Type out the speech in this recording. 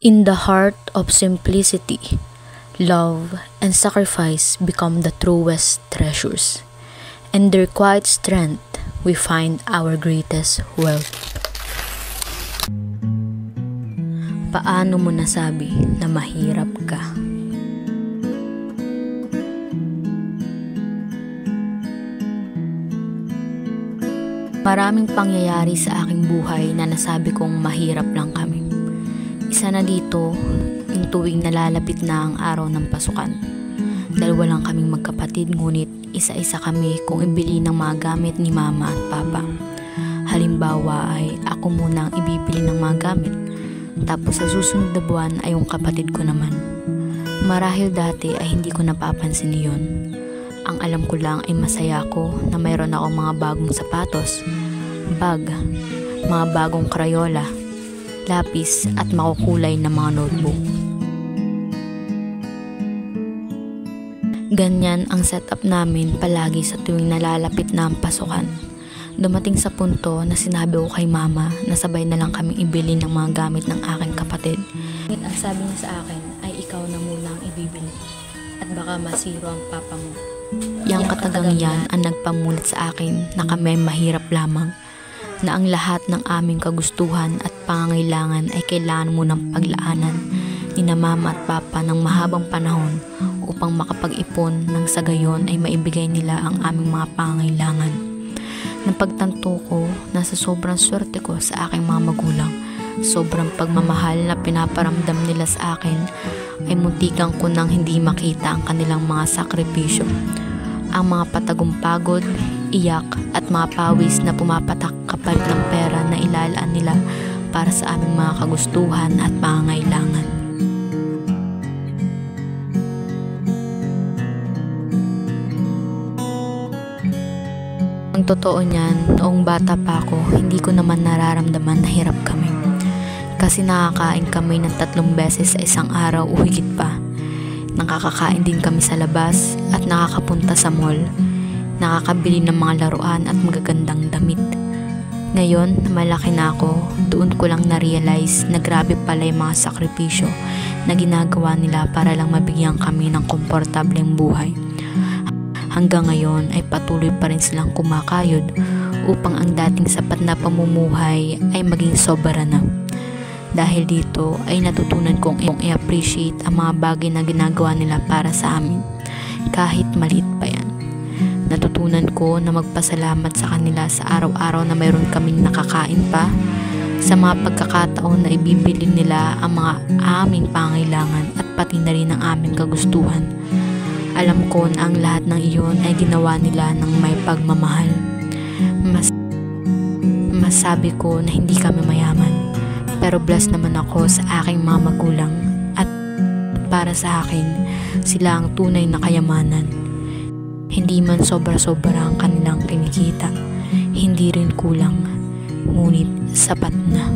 In the heart of simplicity, love and sacrifice become the truest treasures. In their quiet strength, we find our greatest wealth. Paano mo nasabi na mahirap ka? Maraming pangyayari sa aking buhay na nasabi kong mahirap lang kami. Isa na dito, yung tuwing nalalapit na ang araw ng pasukan. Dalawa lang kaming magkapatid, ngunit isa-isa kami kung ibili ng mga gamit ni mama at papa. Halimbawa ay ako muna ang ibibili ng mga gamit, tapos sa susunod na buwan ay yung kapatid ko naman. Marahil dati ay hindi ko napapansin yun. Ang alam ko lang ay masaya ako na mayroon akong mga bagong sapatos, bag, mga bagong krayola, lapis at makukulay na mga notebook. Ganyan ang setup namin palagi sa tuwing nalalapit na ang pasukan. Dumating sa punto na sinabi ko kay mama na sabay na lang kaming ibili ng mga gamit ng aking kapatid. Ang sabi niya sa akin ay ikaw na muna ang ibibili at baka masiro ang papa mo. Yang katagang yan ang nagpamulit sa akin na kami mahirap lamang, na ang lahat ng aming kagustuhan at pangangailangan ay kailangan munang paglaanan ni na mama at papa ng mahabang panahon upang makapag-ipon nang sa gayon ay maibigay nila ang aming mga pangangailangan. Napagtanto ko na sa sobrang swerte ko sa aking mga magulang, sobrang pagmamahal na pinaparamdam nila sa akin, ay muntikan ko nang hindi makita ang kanilang mga sakripisyo. Ang mga patagumpagod, iyak at mga pawis na pumapatak kapalit ng pera na ilalaan nila para sa aming mga kagustuhan at pangangailangan. Ang totoo niyan, noong bata pa ako, hindi ko naman nararamdaman na hirap kami. Kasi nakakain kami ng 3 beses sa isang araw o higit pa. Nakakakain din kami sa labas at nakakapunta sa mall. Nakakabili ng mga laruan at magagandang damit. Ngayon, malaki na ako, doon ko lang na-realize na grabe pala yung mga sakripisyo na ginagawa nila para lang mabigyan kami ng komportableng buhay. Hanggang ngayon ay patuloy pa rin silang kumakayod upang ang dating sapat na pamumuhay ay maging sobra na. Dahil dito ay natutunan kong i-appreciate ang mga bagay na ginagawa nila para sa amin, kahit maliit pa yan. Natutunan ko na magpasalamat sa kanila sa araw-araw na mayroon kaming nakakain pa, sa mga pagkakataon na ibibili nila ang mga aming pangailangan at pati na rin ang aming kagustuhan. Alam ko na ang lahat ng iyon ay ginawa nila ng may pagmamahal. Masabi ko na hindi kami mayaman, pero blessed naman ako sa aking mga magulang at para sa akin, sila ang tunay na kayamanan. Hindi man sobra-sobra ang kanilang kinikita, hindi rin kulang, ngunit sapat na.